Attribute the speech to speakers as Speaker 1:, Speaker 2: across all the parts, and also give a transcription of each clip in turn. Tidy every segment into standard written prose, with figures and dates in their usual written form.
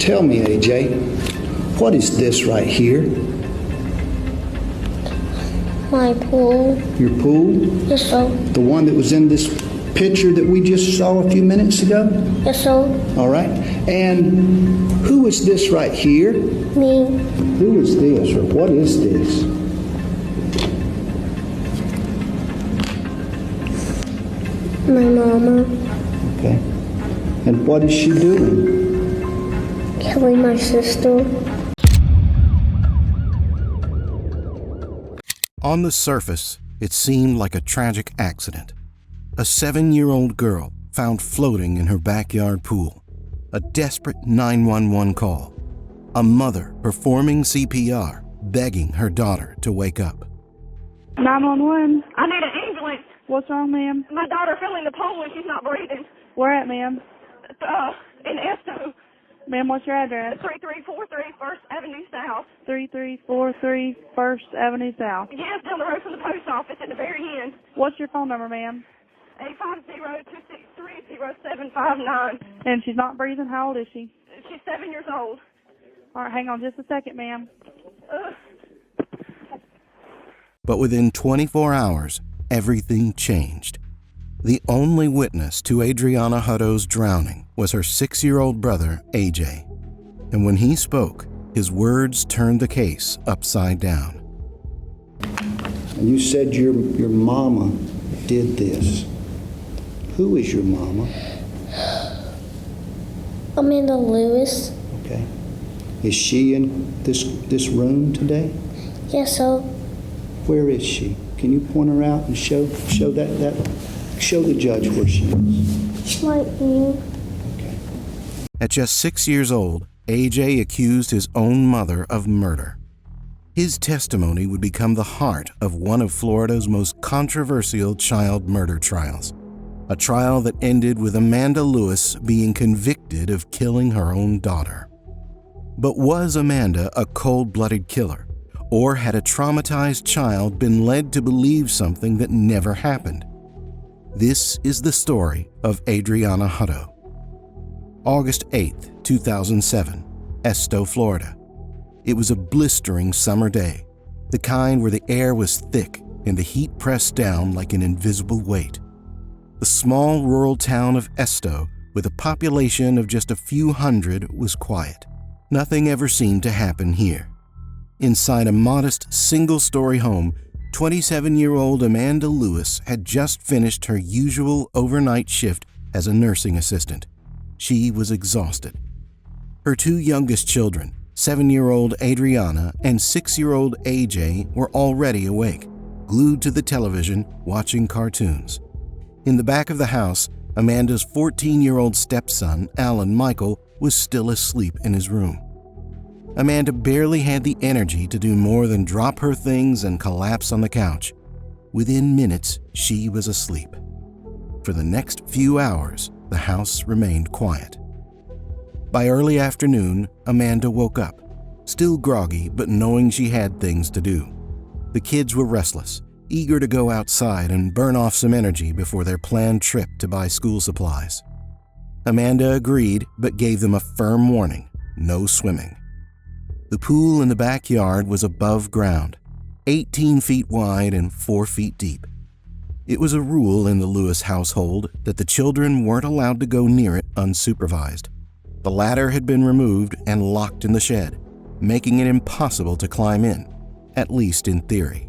Speaker 1: Tell me, AJ, what is this right here?
Speaker 2: My pool.
Speaker 1: Your pool?
Speaker 2: Yes, sir.
Speaker 1: The one that was in this picture that we just saw a few minutes ago?
Speaker 2: Yes, sir.
Speaker 1: All right. And who is this right here?
Speaker 2: Me.
Speaker 1: Who is this, or what is this?
Speaker 2: My mama.
Speaker 1: Okay. And what is she doing?
Speaker 2: Killing my sister.
Speaker 3: On the surface, it seemed like a tragic accident. A 7-year-old girl found floating in her backyard pool. A desperate 911 call. A mother performing CPR, begging her daughter to wake up.
Speaker 4: 911.
Speaker 5: I need an ambulance.
Speaker 4: What's wrong, ma'am?
Speaker 5: My daughter fell in the pool and she's not breathing.
Speaker 4: Where at, ma'am?
Speaker 5: In Esto.
Speaker 4: Ma'am, what's your address?
Speaker 5: 3343 First Avenue South.
Speaker 4: 3343 First Avenue South.
Speaker 5: Yes, down the road from the post office at the very end.
Speaker 4: What's your phone number, ma'am?
Speaker 5: 850-263-0759.
Speaker 4: And she's not breathing. How old is she?
Speaker 5: She's 7 years old.
Speaker 4: All right, hang on just a second, ma'am.
Speaker 3: But within 24 hours, everything changed. The only witness to Adrianna Hutto's drowning was her 6-year-old brother, AJ. And when he spoke, his words turned the case upside down.
Speaker 1: And you said your mama did this. Who is your mama?
Speaker 2: Amanda Lewis.
Speaker 1: Okay. Is she in this room today?
Speaker 2: Yes, sir.
Speaker 1: Where is she? Can you point her out and show the judge where she is?
Speaker 2: She's right here.
Speaker 1: Okay.
Speaker 3: At just 6 years old, AJ accused his own mother of murder. His testimony would become the heart of one of Florida's most controversial child murder trials. A trial that ended with Amanda Lewis being convicted of killing her own daughter. But was Amanda a cold-blooded killer? Or had a traumatized child been led to believe something that never happened? This is the story of Adrianna Hutto. August 8, 2007, Esto, Florida. It was a blistering summer day, the kind where the air was thick and the heat pressed down like an invisible weight. The small rural town of Esto, with a population of just a few hundred, was quiet. Nothing ever seemed to happen here. Inside a modest single-story home, 27-year-old Amanda Lewis had just finished her usual overnight shift as a nursing assistant. She was exhausted. Her 2 youngest children, 7-year-old Adrianna and 6-year-old AJ, were already awake, glued to the television, watching cartoons. In the back of the house, Amanda's 14-year-old stepson, Alan Michael, was still asleep in his room. Amanda barely had the energy to do more than drop her things and collapse on the couch. Within minutes, she was asleep. For the next few hours, the house remained quiet. By early afternoon, Amanda woke up, still groggy but knowing she had things to do. The kids were restless, eager to go outside and burn off some energy before their planned trip to buy school supplies. Amanda agreed but gave them a firm warning: no swimming. The pool in the backyard was above ground, 18 feet wide and 4 feet deep. It was a rule in the Lewis household that the children weren't allowed to go near it unsupervised. The ladder had been removed and locked in the shed, making it impossible to climb in, at least in theory.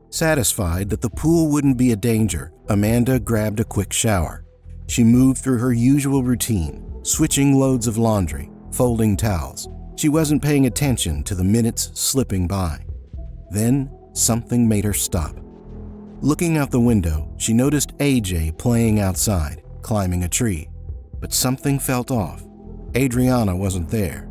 Speaker 3: Satisfied that the pool wouldn't be a danger, Amanda grabbed a quick shower. She moved through her usual routine, switching loads of laundry, folding towels. She wasn't paying attention to the minutes slipping by. Then, something made her stop. Looking out the window, she noticed AJ playing outside, climbing a tree. But something felt off. Adrianna wasn't there.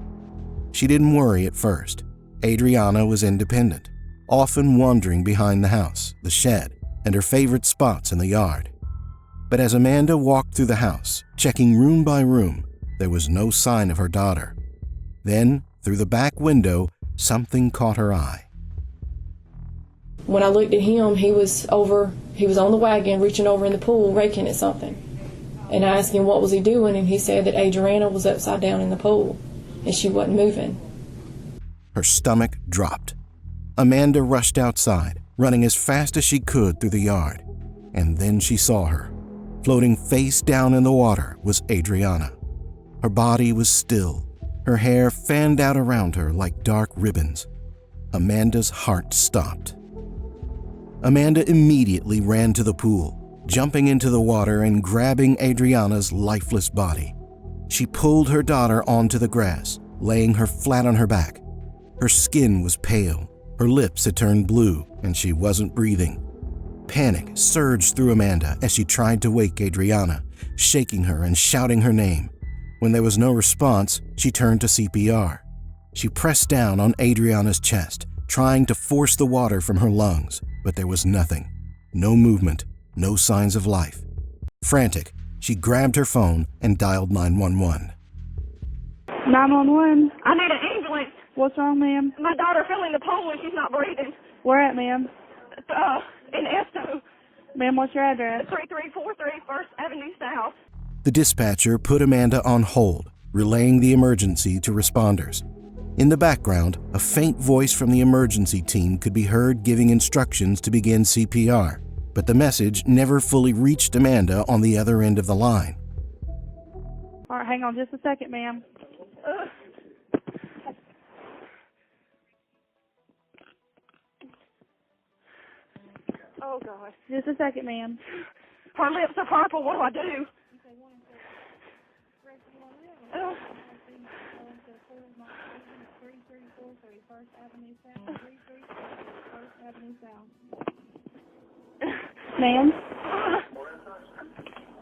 Speaker 3: She didn't worry at first. Adrianna was independent, often wandering behind the house, the shed, and her favorite spots in the yard. But as Amanda walked through the house, checking room by room, there was no sign of her daughter. Then, through the back window, something caught her eye.
Speaker 6: When I looked at him, he was on the wagon, reaching over in the pool, raking at something. And I asked him what was he doing, and he said that Adrianna was upside down in the pool. and she wasn't moving.
Speaker 3: Her stomach dropped. Amanda rushed outside, running as fast as she could through the yard. And then she saw her. Floating face down in the water was Adrianna. Her body was still, her hair fanned out around her like dark ribbons. Amanda's heart stopped. Amanda immediately ran to the pool, jumping into the water and grabbing Adrianna's lifeless body. She pulled her daughter onto the grass, laying her flat on her back. Her skin was pale, her lips had turned blue, and she wasn't breathing. Panic surged through Amanda as she tried to wake Adrianna, shaking her and shouting her name. When there was no response, she turned to CPR. She pressed down on Adrianna's chest, trying to force the water from her lungs, but there was nothing. No movement, no signs of life. Frantic, she grabbed her phone and dialed 911.
Speaker 4: 911.
Speaker 5: I need an ambulance.
Speaker 4: What's wrong, ma'am?
Speaker 5: My daughter fell in the pool and she's not breathing.
Speaker 4: Where at, ma'am?
Speaker 5: In Esto,
Speaker 4: Ma'am, what's your address?
Speaker 5: 3343 First Avenue South.
Speaker 3: The dispatcher put Amanda on hold, relaying the emergency to responders. In the background, a faint voice from the emergency team could be heard giving instructions to begin CPR, but the message never fully reached Amanda on the other end of the line.
Speaker 4: All right, hang on just a second, ma'am.
Speaker 5: Oh, God.
Speaker 4: Just a second, ma'am.
Speaker 5: Her lips are purple. What do I do?
Speaker 4: Ma'am?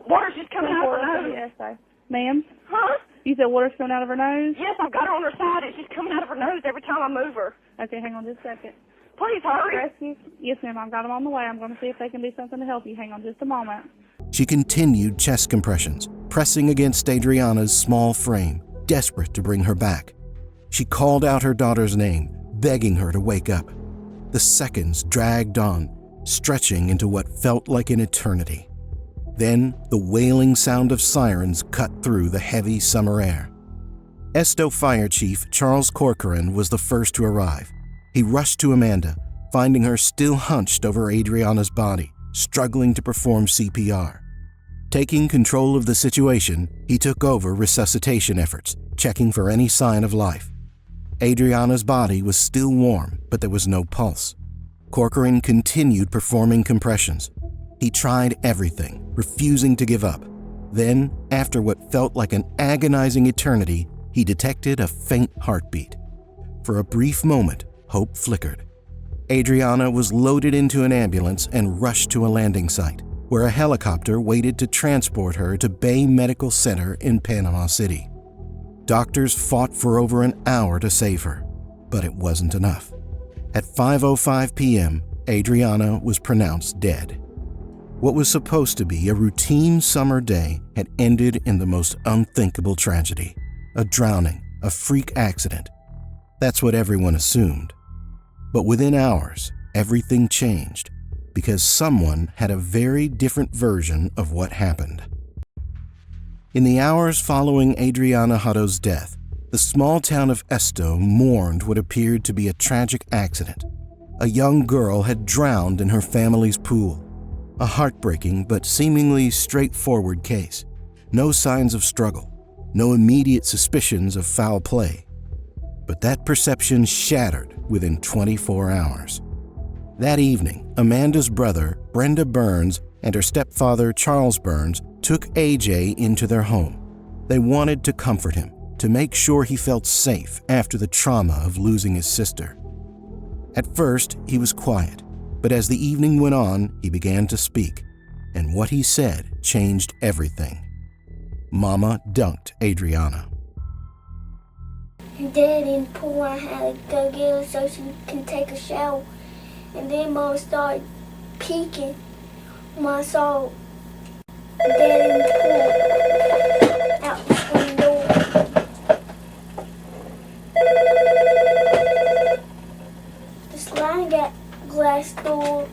Speaker 5: Water's just coming out of her nose.
Speaker 4: Yes, sir. Ma'am?
Speaker 5: Huh?
Speaker 4: You said water's coming out of her nose?
Speaker 5: Yes, I've got her on her side. It's just coming out of her nose every time I move her.
Speaker 4: Okay, hang on just a second.
Speaker 5: Please hurry.
Speaker 4: Rescue? Yes, ma'am. I've got them on the way. I'm going to see if they can do something to help you. Hang on just a moment.
Speaker 3: She continued chest compressions, pressing against Adrianna's small frame, desperate to bring her back. She called out her daughter's name, begging her to wake up. The seconds dragged on, stretching into what felt like an eternity. Then, the wailing sound of sirens cut through the heavy summer air. Esto Fire Chief Charles Corcoran was the first to arrive. He rushed to Amanda, finding her still hunched over Adrianna's body, struggling to perform CPR. Taking control of the situation, he took over resuscitation efforts, checking for any sign of life. Adrianna's body was still warm, but there was no pulse. Corcoran continued performing compressions. He tried everything, refusing to give up. Then, after what felt like an agonizing eternity, he detected a faint heartbeat. For a brief moment, hope flickered. Adrianna was loaded into an ambulance and rushed to a landing site, where a helicopter waited to transport her to Bay Medical Center in Panama City. Doctors fought for over an hour to save her, but it wasn't enough. At 5:05 p.m., Adrianna was pronounced dead. What was supposed to be a routine summer day had ended in the most unthinkable tragedy: a drowning, a freak accident. That's what everyone assumed. But within hours, everything changed, because someone had a very different version of what happened. In the hours following Adrianna Hutto's death, the small town of Esto mourned what appeared to be a tragic accident. A young girl had drowned in her family's pool. A heartbreaking but seemingly straightforward case. No signs of struggle, no immediate suspicions of foul play. But that perception shattered within 24 hours. That evening, Amanda's brother, Brenda Burns, and her stepfather, Charles Burns, took AJ into their home. They wanted to comfort him, to make sure he felt safe after the trauma of losing his sister. At first, he was quiet, but as the evening went on, he began to speak, and what he said changed everything. Mama dunked Adrianna.
Speaker 2: Dad in the pool, I had to go get her so she can take a shower. And then Mom started peeking when I saw Dad in the pool out the front door. The sliding glass door,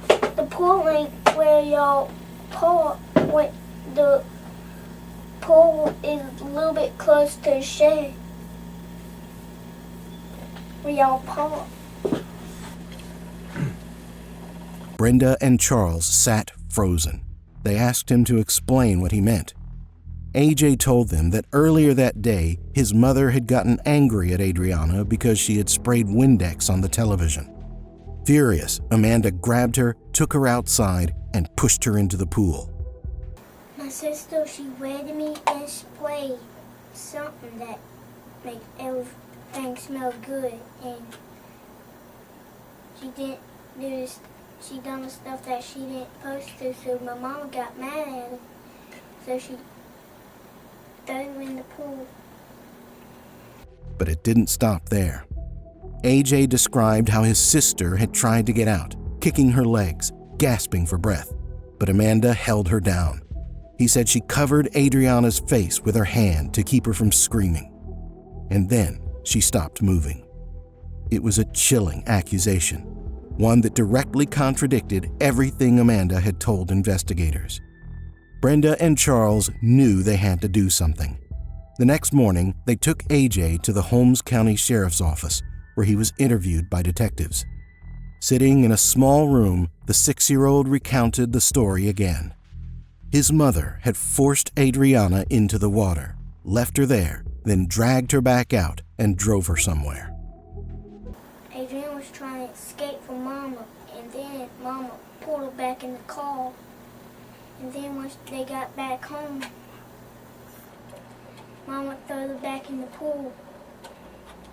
Speaker 2: the pool ain't where y'all park. The pool is a little bit close to the shed. We all part.
Speaker 3: Brenda and Charles sat frozen. They asked him to explain what he meant. AJ told them that earlier that day, his mother had gotten angry at Adrianna because she had sprayed Windex on the television. Furious, Amanda grabbed her, took her outside, and pushed her into the pool.
Speaker 2: My sister, she wetted me and sprayed something that made everything smell good, and she didn't do this. She done the stuff that she didn't supposed to, so my mama got mad at her. So she threw her in the pool.
Speaker 3: But it didn't stop there. AJ described how his sister had tried to get out, kicking her legs, gasping for breath, but Amanda held her down. He said she covered Adrianna's face with her hand to keep her from screaming. And then she stopped moving. It was a chilling accusation, one that directly contradicted everything Amanda had told investigators. Brenda and Charles knew they had to do something. The next morning, they took AJ to the Holmes County Sheriff's Office, where he was interviewed by detectives. Sitting in a small room, the 6-year-old recounted the story again. His mother had forced Adrianna into the water, left her there, then dragged her back out and drove her somewhere.
Speaker 2: Adrianna was trying to escape from Mama, and then Mama pulled her back in the car. And then once they got back home, Mama threw her back in the pool.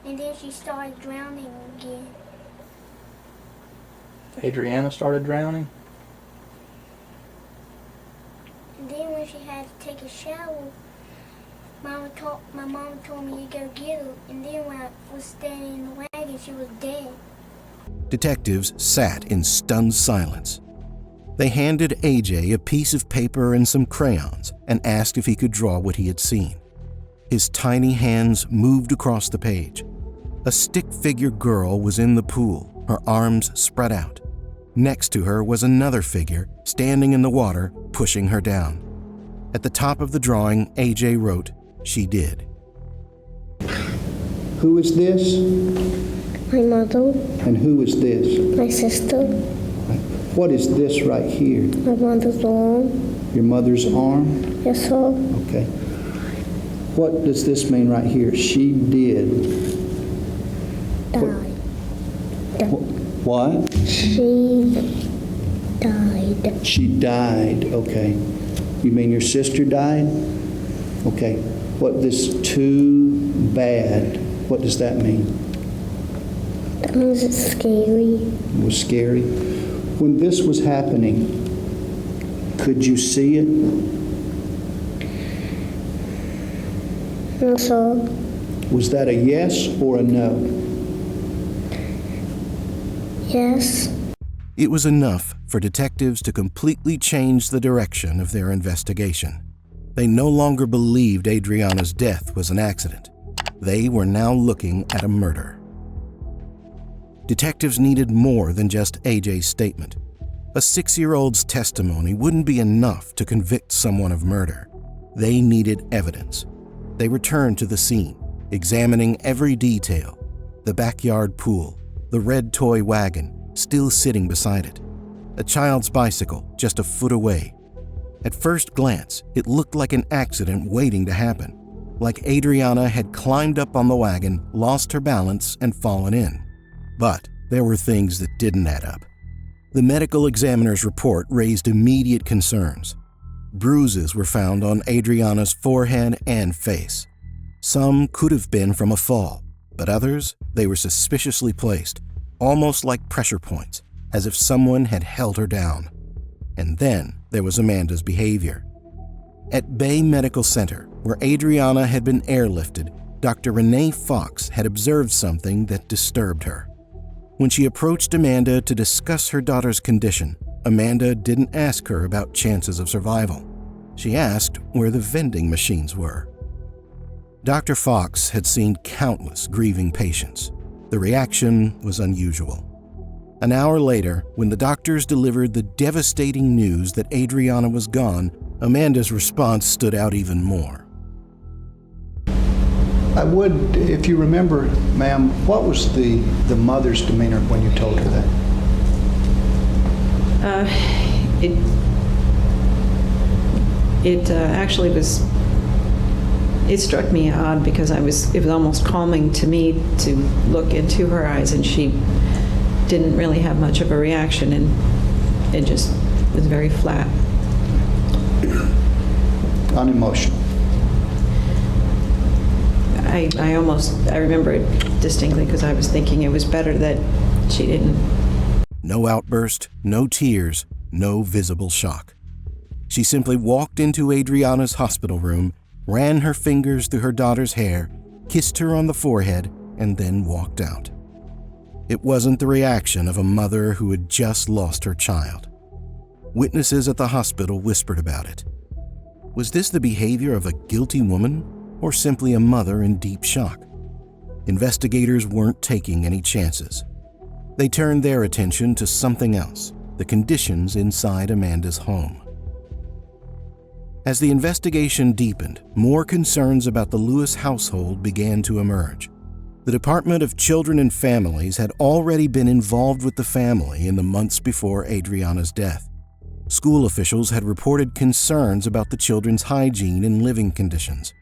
Speaker 2: And then she started drowning again.
Speaker 7: Adrianna started drowning?
Speaker 2: And then when she had to take a shower, my mom told me to go get her. And then when I was standing in the wagon, she was dead.
Speaker 3: Detectives sat in stunned silence. They handed AJ a piece of paper and some crayons and asked if he could draw what he had seen. His tiny hands moved across the page. A stick-figure girl was in the pool, her arms spread out. Next to her was another figure, standing in the water, pushing her down. At the top of the drawing, AJ wrote, "She did."
Speaker 1: Who is this?
Speaker 2: My mother,
Speaker 1: And who is this?
Speaker 2: my sister,
Speaker 1: What is this right here?
Speaker 2: my mother's arm.
Speaker 1: Your mother's arm?
Speaker 2: Yes, sir.
Speaker 1: Okay. What does this mean right here? She did.
Speaker 2: Died.
Speaker 1: What?
Speaker 2: She died.
Speaker 1: She died. Okay. You mean your sister died? Okay. What this too bad? What does that mean?
Speaker 2: That means it's scary.
Speaker 1: It was scary. When this was happening, could you see it?
Speaker 2: No, sir.
Speaker 1: Was that a yes or a no?
Speaker 2: Yes.
Speaker 3: It was enough for detectives to completely change the direction of their investigation. They no longer believed Adrianna's death was an accident. They were now looking at a murder. Detectives needed more than just AJ's statement. A 6-year-old's testimony wouldn't be enough to convict someone of murder. They needed evidence. They returned to the scene, examining every detail: the backyard pool, the red toy wagon still sitting beside it, a child's bicycle just a foot away. At first glance, it looked like an accident waiting to happen, like Adrianna had climbed up on the wagon, lost her balance, and fallen in. But there were things that didn't add up. The medical examiner's report raised immediate concerns. Bruises were found on Adrianna's forehead and face. Some could have been from a fall, but others, they were suspiciously placed, almost like pressure points, as if someone had held her down. And then there was Amanda's behavior. At Bay Medical Center, where Adrianna had been airlifted, Dr. Renee Fox had observed something that disturbed her. When she approached Amanda to discuss her daughter's condition, Amanda didn't ask her about chances of survival. She asked where the vending machines were. Dr. Fox had seen countless grieving patients. The reaction was unusual. An hour later, when the doctors delivered the devastating news that Adrianna was gone, Amanda's response stood out even more.
Speaker 8: I would, if you remember, ma'am, what was the mother's demeanor when you told her that?
Speaker 9: It actually was, it struck me odd because it was almost calming to me to look into her eyes, and she didn't really have much of a reaction, and it just was very flat.
Speaker 8: Unemotional.
Speaker 9: I remember it distinctly because I was thinking it was better that she didn't.
Speaker 3: No outburst, no tears, no visible shock. She simply walked into Adrianna's hospital room, ran her fingers through her daughter's hair, kissed her on the forehead, and then walked out. It wasn't the reaction of a mother who had just lost her child. Witnesses at the hospital whispered about it. Was this the behavior of a guilty woman, or simply a mother in deep shock? Investigators weren't taking any chances. They turned their attention to something else, the conditions inside Amanda's home. As the investigation deepened, more concerns about the Lewis household began to emerge. The Department of Children and Families had already been involved with the family in the months before Adrianna's death. School officials had reported concerns about the children's hygiene and living conditions.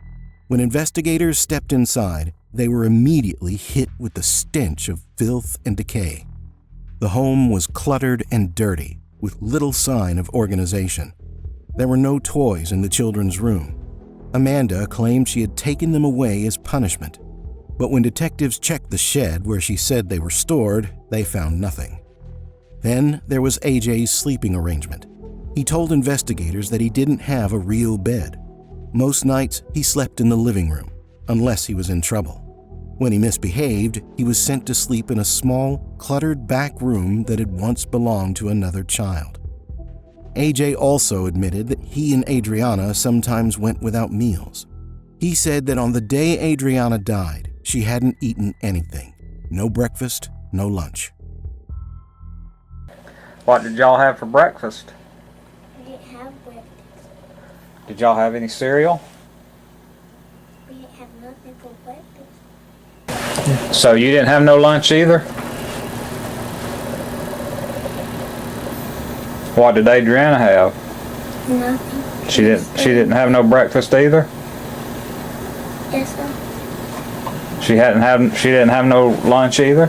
Speaker 3: When investigators stepped inside, they were immediately hit with the stench of filth and decay. The home was cluttered and dirty, with little sign of organization. There were no toys in the children's room. Amanda claimed she had taken them away as punishment. But when detectives checked the shed where she said they were stored, they found nothing. Then there was AJ's sleeping arrangement. He told investigators that he didn't have a real bed. Most nights, he slept in the living room, unless he was in trouble. When he misbehaved, he was sent to sleep in a small, cluttered back room that had once belonged to another child. AJ also admitted that he and Adrianna sometimes went without meals. He said that on the day Adrianna died, she hadn't eaten anything. No breakfast, no lunch.
Speaker 7: What did y'all have for breakfast?
Speaker 2: We didn't have breakfast.
Speaker 7: Did y'all have any cereal?
Speaker 2: We didn't have nothing for breakfast.
Speaker 7: So you didn't have no lunch either? What did Adrianna have?
Speaker 2: Nothing.
Speaker 7: She didn't have no breakfast either?
Speaker 2: Yes, sir.
Speaker 7: She didn't have no lunch either?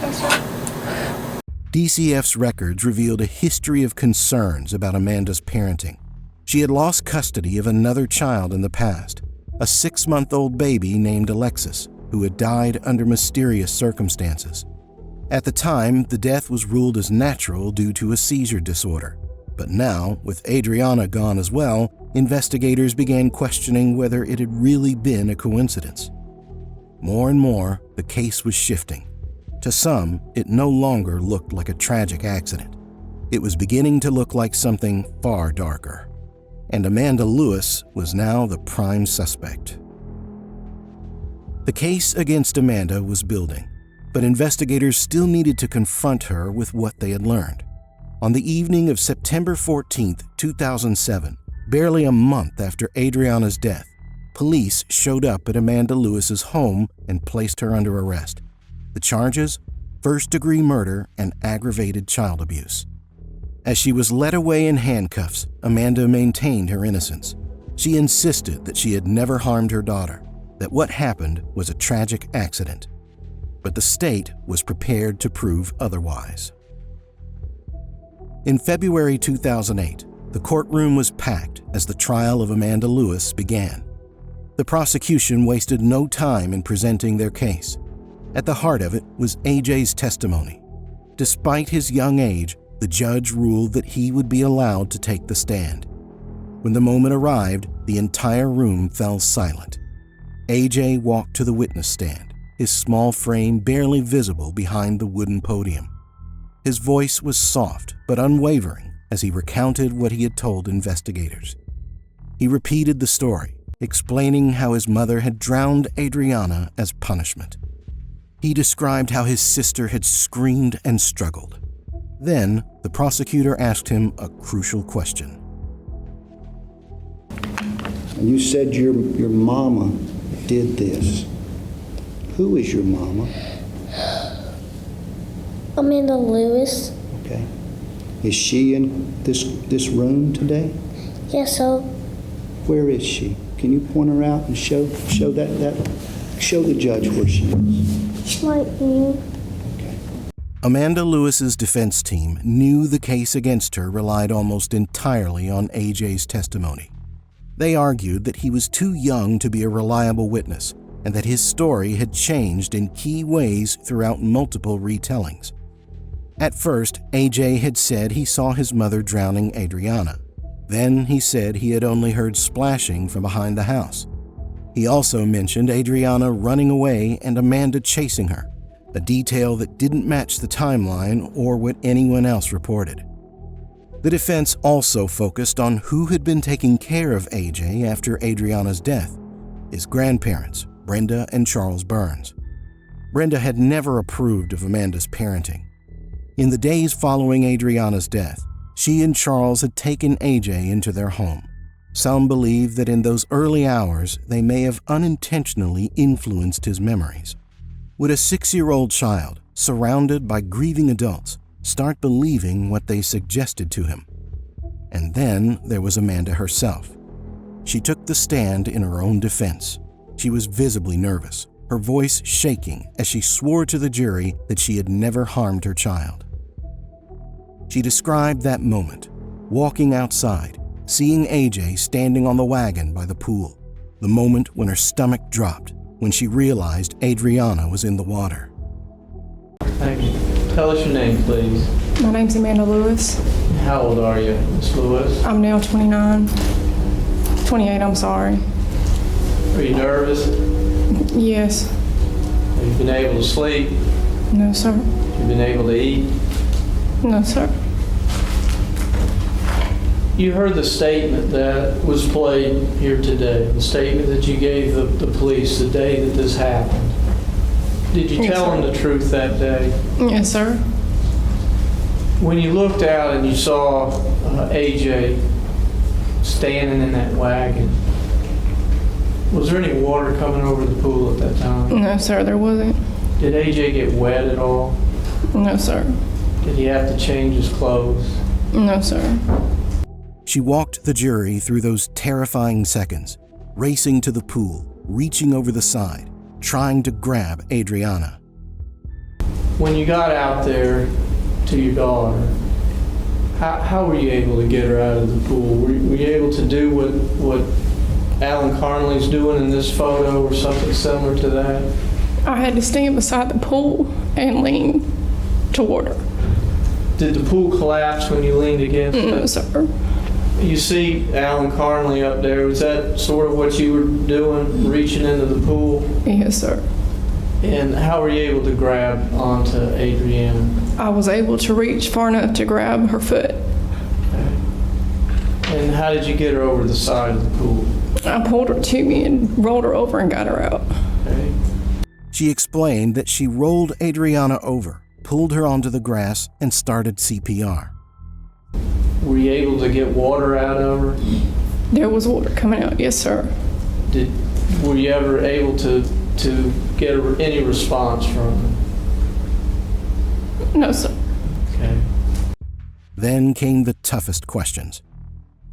Speaker 2: Yes, sir.
Speaker 3: DCF's records revealed a history of concerns about Amanda's parenting. She had lost custody of another child in the past, a 6-month-old baby named Alexis, who had died under mysterious circumstances. At the time, the death was ruled as natural due to a seizure disorder. But now, with Adrianna gone as well, investigators began questioning whether it had really been a coincidence. More and more, the case was shifting. To some, it no longer looked like a tragic accident. It was beginning to look like something far darker. And Amanda Lewis was now the prime suspect. The case against Amanda was building, but investigators still needed to confront her with what they had learned. On the evening of September 14, 2007, barely a month after Adrianna's death, police showed up at Amanda Lewis's home and placed her under arrest. The charges? First-degree murder and aggravated child abuse. As she was led away in handcuffs, Amanda maintained her innocence. She insisted that she had never harmed her daughter, that what happened was a tragic accident. But the state was prepared to prove otherwise. In February 2008, the courtroom was packed as the trial of Amanda Lewis began. The prosecution wasted no time in presenting their case. At the heart of it was AJ's testimony. Despite his young age, the judge ruled that he would be allowed to take the stand. When the moment arrived, the entire room fell silent. AJ walked to the witness stand, his small frame barely visible behind the wooden podium. His voice was soft but unwavering as he recounted what he had told investigators. He repeated the story, explaining how his mother had drowned Adrianna as punishment. He described how his sister had screamed and struggled. Then, the prosecutor asked him a crucial question.
Speaker 1: You said your mama did this. Who is your mama?
Speaker 2: Amanda Lewis.
Speaker 1: Okay. Is she in this room today?
Speaker 2: Yes, sir.
Speaker 1: Where is she? Can you point her out and show the judge where she is?
Speaker 2: Right here.
Speaker 1: Okay.
Speaker 3: Amanda Lewis's defense team knew the case against her relied almost entirely on AJ's testimony. They argued that he was too young to be a reliable witness and that his story had changed in key ways throughout multiple retellings. At first, AJ had said he saw his mother drowning Adrianna. Then he said he had only heard splashing from behind the house. He also mentioned Adrianna running away and Amanda chasing her, a detail that didn't match the timeline or what anyone else reported. The defense also focused on who had been taking care of AJ after Adrianna's death: his grandparents, Brenda and Charles Burns. Brenda had never approved of Amanda's parenting. In the days following Adrianna's death, she and Charles had taken AJ into their home. Some believe that in those early hours, they may have unintentionally influenced his memories. Would a 6-year-old child, surrounded by grieving adults, start believing what they suggested to him? And then there was Amanda herself. She took the stand in her own defense. She was visibly nervous, her voice shaking as she swore to the jury that she had never harmed her child. She described that moment, walking outside, seeing AJ standing on the wagon by the pool, the moment when her stomach dropped, when she realized Adrianna was in the water.
Speaker 10: Thank you. Tell us your name, please.
Speaker 6: My name's Amanda Lewis.
Speaker 10: How old are you, Miss Lewis?
Speaker 6: I'm now 29. 28, I'm sorry.
Speaker 10: Are you nervous?
Speaker 6: Yes.
Speaker 10: Have you been able to sleep?
Speaker 6: No, sir.
Speaker 10: Have you been able to eat?
Speaker 6: No, sir.
Speaker 10: You heard the statement that was played here today, the statement that you gave the police the day that this happened. Did you tell them the truth that day?
Speaker 6: Yes, sir.
Speaker 10: When you looked out and you saw AJ standing in that wagon, was there any water coming over the pool at that time?
Speaker 6: No, sir, there wasn't.
Speaker 10: Did AJ get wet at all?
Speaker 6: No, sir.
Speaker 10: Did he have to change his clothes?
Speaker 6: No, sir.
Speaker 3: She walked the jury through those terrifying seconds, racing to the pool, reaching over the side, trying to grab Adrianna.
Speaker 10: When you got out there to your daughter, how were you able to get her out of the pool? Were you able to do what Alan Carnley's doing in this photo or something similar to that?
Speaker 6: I had to stand beside the pool and lean toward her.
Speaker 10: Did the pool collapse when you leaned against it?
Speaker 6: No, sir.
Speaker 10: You see Alan Carnley up there. Was that sort of what you were doing, reaching into the pool?
Speaker 6: Yes, sir.
Speaker 10: And how were you able to grab onto Adrianna?
Speaker 6: I was able to reach far enough to grab her foot.
Speaker 10: Okay. And how did you get her over the side of the pool?
Speaker 6: I pulled her to me and rolled her over and got her out.
Speaker 10: Okay.
Speaker 3: She explained that she rolled Adrianna over, pulled her onto the grass, and started CPR.
Speaker 10: Were you able to get water out of her?
Speaker 6: There was water coming out, yes, sir.
Speaker 10: Were you ever able to get any response from her?
Speaker 6: No, sir.
Speaker 10: Okay.
Speaker 3: Then came the toughest questions.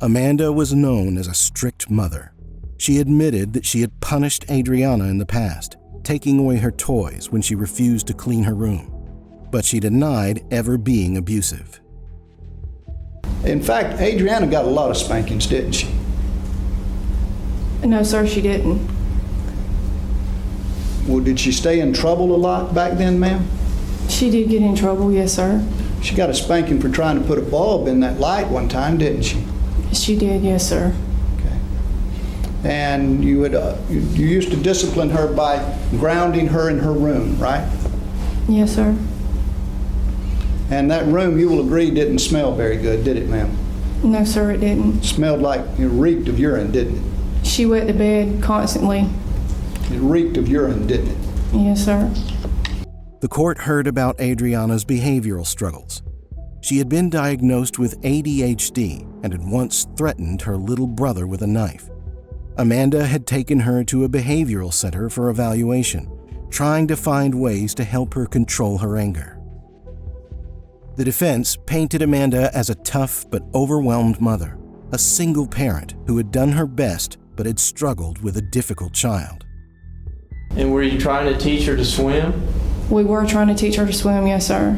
Speaker 3: Amanda was known as a strict mother. She admitted that she had punished Adrianna in the past, taking away her toys when she refused to clean her room. But she denied ever being abusive.
Speaker 8: In fact, Adrianna got a lot of spankings, didn't she?
Speaker 6: No, sir, she didn't.
Speaker 8: Well, did she stay in trouble a lot back then, ma'am?
Speaker 6: She did get in trouble, yes, sir.
Speaker 8: She got a spanking for trying to put a bulb in that light one time, didn't she?
Speaker 6: She did, yes, sir.
Speaker 8: Okay. And you used to discipline her by grounding her in her room, right?
Speaker 6: Yes, sir.
Speaker 8: And that room, you will agree, didn't smell very good, did it, ma'am?
Speaker 6: No, sir, it didn't.
Speaker 8: It smelled like it reeked of urine, didn't it?
Speaker 6: She wet the bed constantly.
Speaker 8: It reeked of urine, didn't it?
Speaker 6: Yes, sir.
Speaker 3: The court heard about Adrianna's behavioral struggles. She had been diagnosed with ADHD and had once threatened her little brother with a knife. Amanda had taken her to a behavioral center for evaluation, trying to find ways to help her control her anger. The defense painted Amanda as a tough but overwhelmed mother, a single parent who had done her best but had struggled with a difficult child.
Speaker 10: And were you trying to teach her to swim?
Speaker 6: We were trying to teach her to swim, yes, sir.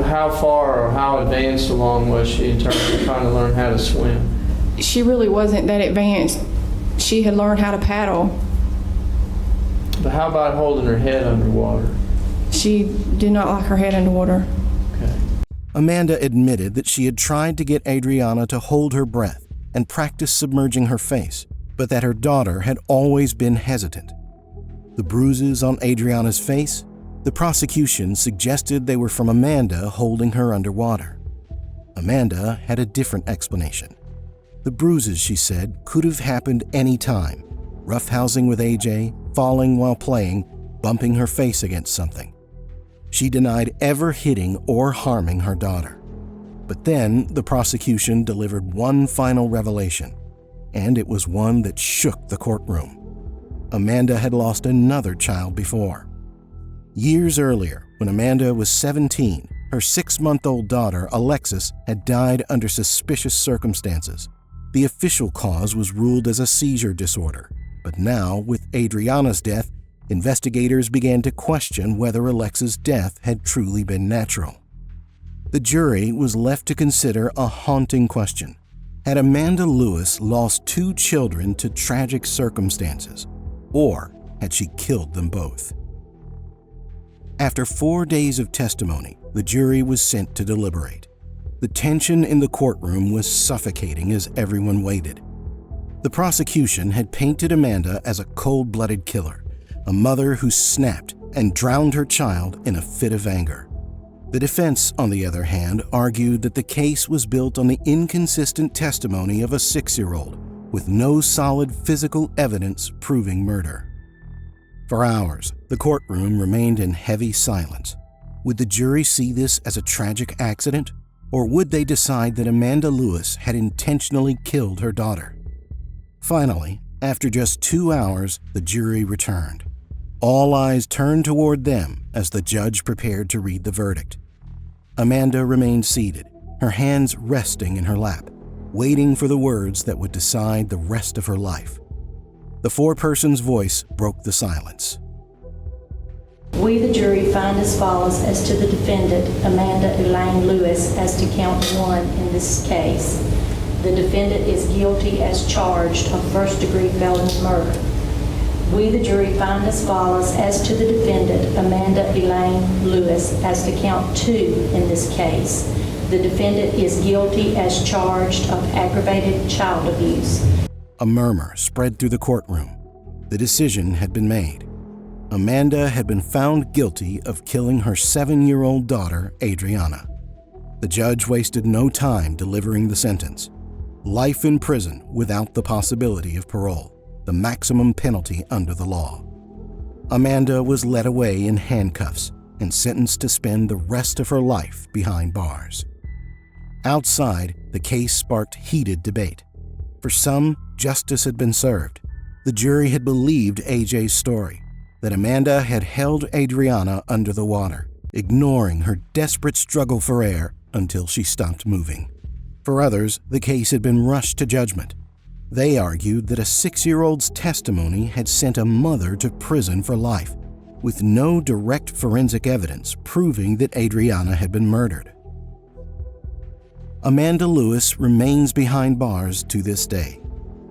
Speaker 10: How far or how advanced along was she in terms of trying to learn how to swim?
Speaker 6: She really wasn't that advanced. She had learned how to paddle.
Speaker 10: But how about holding her head underwater?
Speaker 6: She did not like her head underwater.
Speaker 10: Okay.
Speaker 3: Amanda admitted that she had tried to get Adrianna to hold her breath and practice submerging her face, but that her daughter had always been hesitant. The bruises on Adrianna's face, the prosecution suggested they were from Amanda holding her underwater. Amanda had a different explanation. The bruises, she said, could have happened any time. Roughhousing with AJ, falling while playing, bumping her face against something. She denied ever hitting or harming her daughter. But then the prosecution delivered one final revelation, and it was one that shook the courtroom. Amanda had lost another child before. Years earlier, when Amanda was 17, her 6-month-old daughter, Alexis, had died under suspicious circumstances. The official cause was ruled as a seizure disorder, but now, with Adrianna's death, investigators began to question whether Alexis' death had truly been natural. The jury was left to consider a haunting question. Had Amanda Lewis lost 2 children to tragic circumstances, or had she killed them both? After 4 days of testimony, the jury was sent to deliberate. The tension in the courtroom was suffocating as everyone waited. The prosecution had painted Amanda as a cold-blooded killer, a mother who snapped and drowned her child in a fit of anger. The defense, on the other hand, argued that the case was built on the inconsistent testimony of a 6-year-old, with no solid physical evidence proving murder. For hours, the courtroom remained in heavy silence. Would the jury see this as a tragic accident, or would they decide that Amanda Lewis had intentionally killed her daughter? Finally, after just 2 hours, the jury returned. All eyes turned toward them as the judge prepared to read the verdict. Amanda remained seated, her hands resting in her lap, waiting for the words that would decide the rest of her life. The foreperson's voice broke the silence.
Speaker 11: We, the jury, find as follows as to the defendant, Amanda Elaine Lewis, as to count 1 in this case. The defendant is guilty as charged of first-degree felony murder. We, the jury, find as follows as to the defendant, Amanda Elaine Lewis, as to count 2 in this case. The defendant is guilty as charged of aggravated child abuse.
Speaker 3: A murmur spread through the courtroom. The decision had been made. Amanda had been found guilty of killing her 7-year-old daughter, Adrianna. The judge wasted no time delivering the sentence. Life in prison without the possibility of parole, the maximum penalty under the law. Amanda was led away in handcuffs and sentenced to spend the rest of her life behind bars. Outside, the case sparked heated debate. For some, justice had been served. The jury had believed AJ's story, that Amanda had held Adrianna under the water, ignoring her desperate struggle for air until she stopped moving. For others, the case had been rushed to judgment. They argued that a 6-year-old's testimony had sent a mother to prison for life, with no direct forensic evidence proving that Adrianna had been murdered. Amanda Lewis remains behind bars to this day.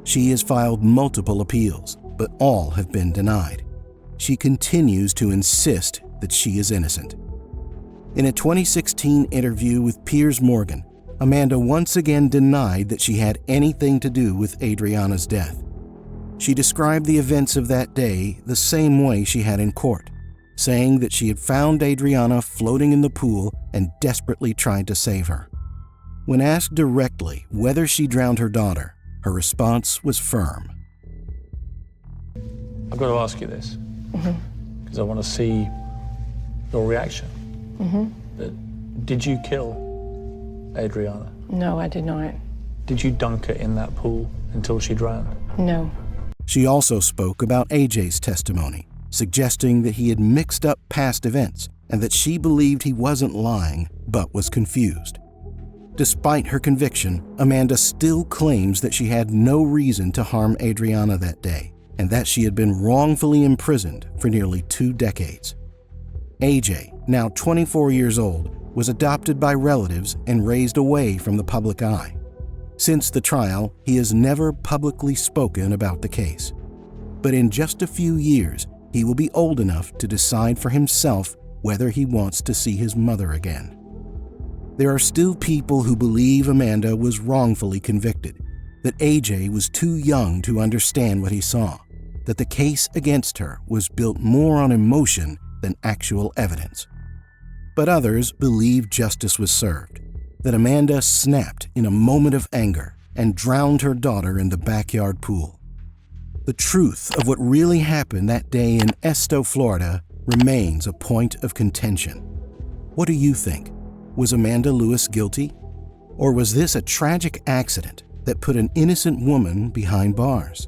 Speaker 3: She has filed multiple appeals, but all have been denied. She continues to insist that she is innocent. In a 2016 interview with Piers Morgan, Amanda once again denied that she had anything to do with Adrianna's death. She described the events of that day the same way she had in court, saying that she had found Adrianna floating in the pool and desperately tried to save her. When asked directly whether she drowned her daughter, her response was firm.
Speaker 12: I've got to ask you this, because I want to see your reaction. Did you kill Adrianna?
Speaker 6: No, I did not.
Speaker 12: Did you dunk her in that pool until she drowned?
Speaker 6: No.
Speaker 3: She also spoke about AJ's testimony, suggesting that he had mixed up past events and that she believed he wasn't lying but was confused. Despite her conviction, Amanda still claims that she had no reason to harm Adrianna that day and that she had been wrongfully imprisoned for nearly 2 decades. AJ, now 24 years old, was adopted by relatives and raised away from the public eye. Since the trial, he has never publicly spoken about the case. But in just a few years, he will be old enough to decide for himself whether he wants to see his mother again. There are still people who believe Amanda was wrongfully convicted, that AJ was too young to understand what he saw, that the case against her was built more on emotion than actual evidence. But others believe justice was served, that Amanda snapped in a moment of anger and drowned her daughter in the backyard pool. The truth of what really happened that day in Esto, Florida, remains a point of contention. What do you think? Was Amanda Lewis guilty? Or was this a tragic accident that put an innocent woman behind bars?